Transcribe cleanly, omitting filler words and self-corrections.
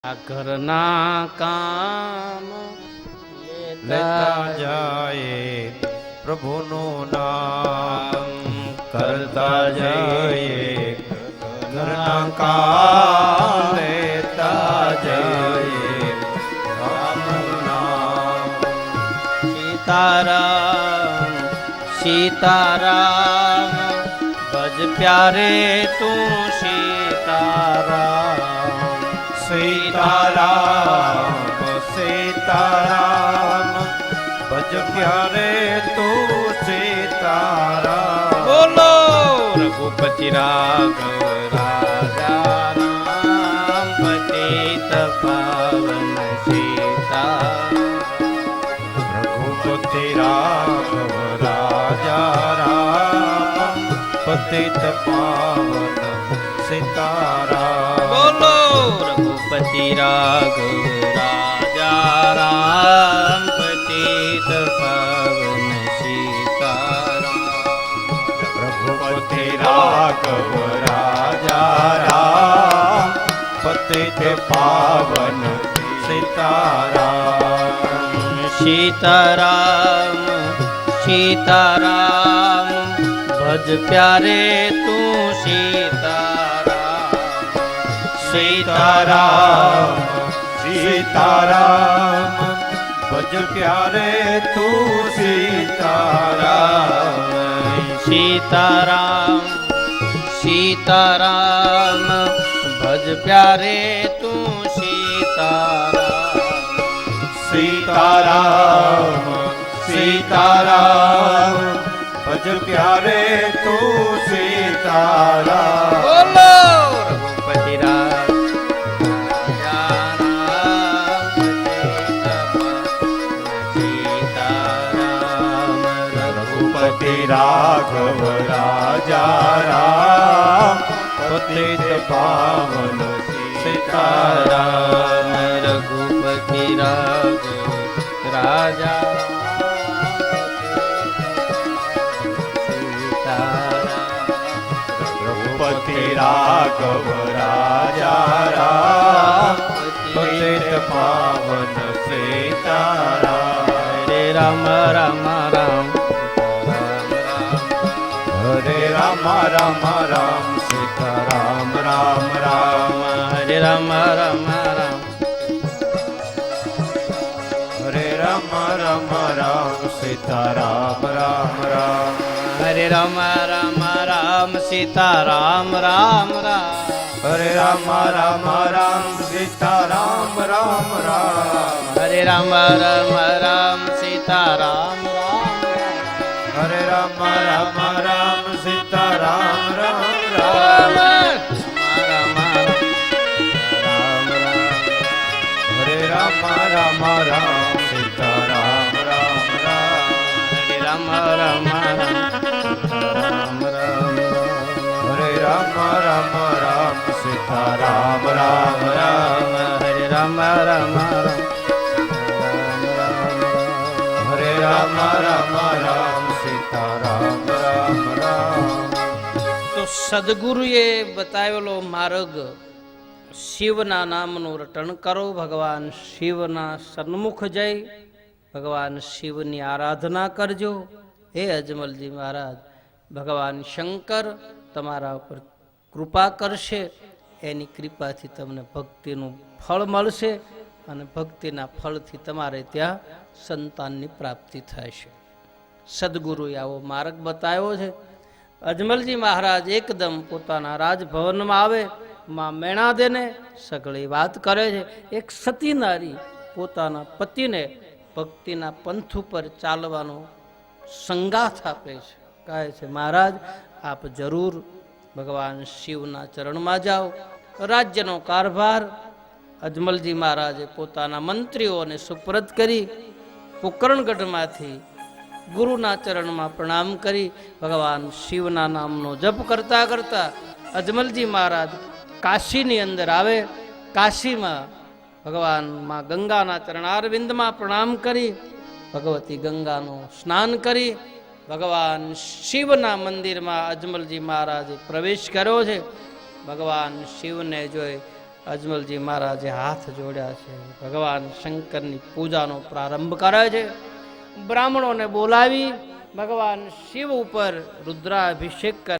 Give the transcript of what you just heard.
આ ઘરના કામ લેતા જાય પ્રભુનું નામ કરતા જઈએ ઘરના કામ લેતા જઈએ રામનું નામ. સીતારામ સીતારામ ભજ પ્યારે તું સીતારામ. સીતારામ સીતારામ ભજ પ્યારે તું સીતારામ. બોલો રઘુપતિ રાઘવ રાજા રામ પતિત પાવન સીતારામ. રઘુપતિ રાઘવ રાજા રામ પતિત પાવન સીતારામ. બોલો રઘુપતિ રાઘવ રાજા રામ પતિત પાવન સીતારામ. રઘુપતિ રાઘવ રાજા રામ પતિત પાવન સીતારામ. સીતારામ સીતારામ ભજ પ્યારે તું સીતારામ. સીતારામ સીતારામ ભજ પ્યારે તું સીતારામ. સીતારામ સીતારામ ભજ પ્યારે તું સીતારામ. સીતારામ સીતારામ ભજ પ્યારે તું સીતારામ. બોલો રઘુપતિ રાજા રામ પતિત પાવન સીતારામ. રઘુપતિ રાઘવ રાજા રામ પતિત પાવન સીતારામ. રઘુપતિ રાઘવ રાજા રઘુપતિ રાઘવ રાજા રામ પતિત પાવન સીતારામ. હરે રામ રામ રામ હરે રામ રામ રામ સીતારામ રામ રામ. હરે રામ રામ રામ હરે રામ રામ રામ સીતારામ રામ રામ. હરે રામ રામ રામ સીતારામ રામ રામ. હરે રામ રામ રામ સીતારામ રામ રામ. હરે રામ રામ રામ સીતારામ રામ રામ. હરે રામ રામ રામ સીતારામ રામ રામ રામ. રામ હરે રામ રામ રામ સીતારામ રામ રામ. હરે રામ રામ રામ રામ રામ. હરે રામ રામ રામ સીતારામ રામ રામ. હરે રામ રામ રામ હરે રામ રામ રામ સીતારામ રામ રામ. તો સદગુરુએ બતાવેલો માર્ગ શિવના નામનું રટણ કરો, ભગવાન શિવના સન્મુખ જઈ ભગવાન શિવની આરાધના કરજો. હે અજમલજી મહારાજ, ભગવાન શંકર તમારા ઉપર કૃપા કરશે. એની કૃપાથી તમને ભક્તિનું ફળ મળશે અને ભક્તિના ફળથી તમારે ત્યાં સંતાનની પ્રાપ્તિ થશે. સદગુરુએ આવો માર્ગ બતાવ્યો છે. અજમલજી મહારાજ એકદમ પોતાના રાજભવનમાં આવે, માં મેણાદેને સગળી વાત કરે છે. એક સતી નારી પોતાના પતિને ભક્તિના પંથ ઉપર ચાલવાનો સંગાથ આપે છે. કહે છે, મહારાજ આપ જરૂર ભગવાન શિવના ચરણમાં જાઓ. રાજ્યનો કારભાર અજમલજી મહારાજે પોતાના મંત્રીઓને સુપરત કરી પોકરણગઢમાંથી ગુરુના ચરણમાં પ્રણામ કરી ભગવાન શિવના નામનો જપ કરતા કરતા અજમલજી મહારાજ કાશીની અંદર આવે. કાશીમાં ભગવાન માં ગંગાના ચરણારવિંદમાં પ્રણામ કરી ભગવતી ગંગાનું સ્નાન કરી ભગવાન શિવના મંદિરમાં અજમલજી મહારાજે પ્રવેશ કર્યો છે. ભગવાન શિવને જોઈ અજમલજી મહારાજે હાથ જોડ્યા છે. ભગવાન શંકરની પૂજાનો પ્રારંભ કરે છે. બ્રાહ્મણોને બોલાવી ભગવાન શિવ ઉપર રુદ્રાભિષેક કરે.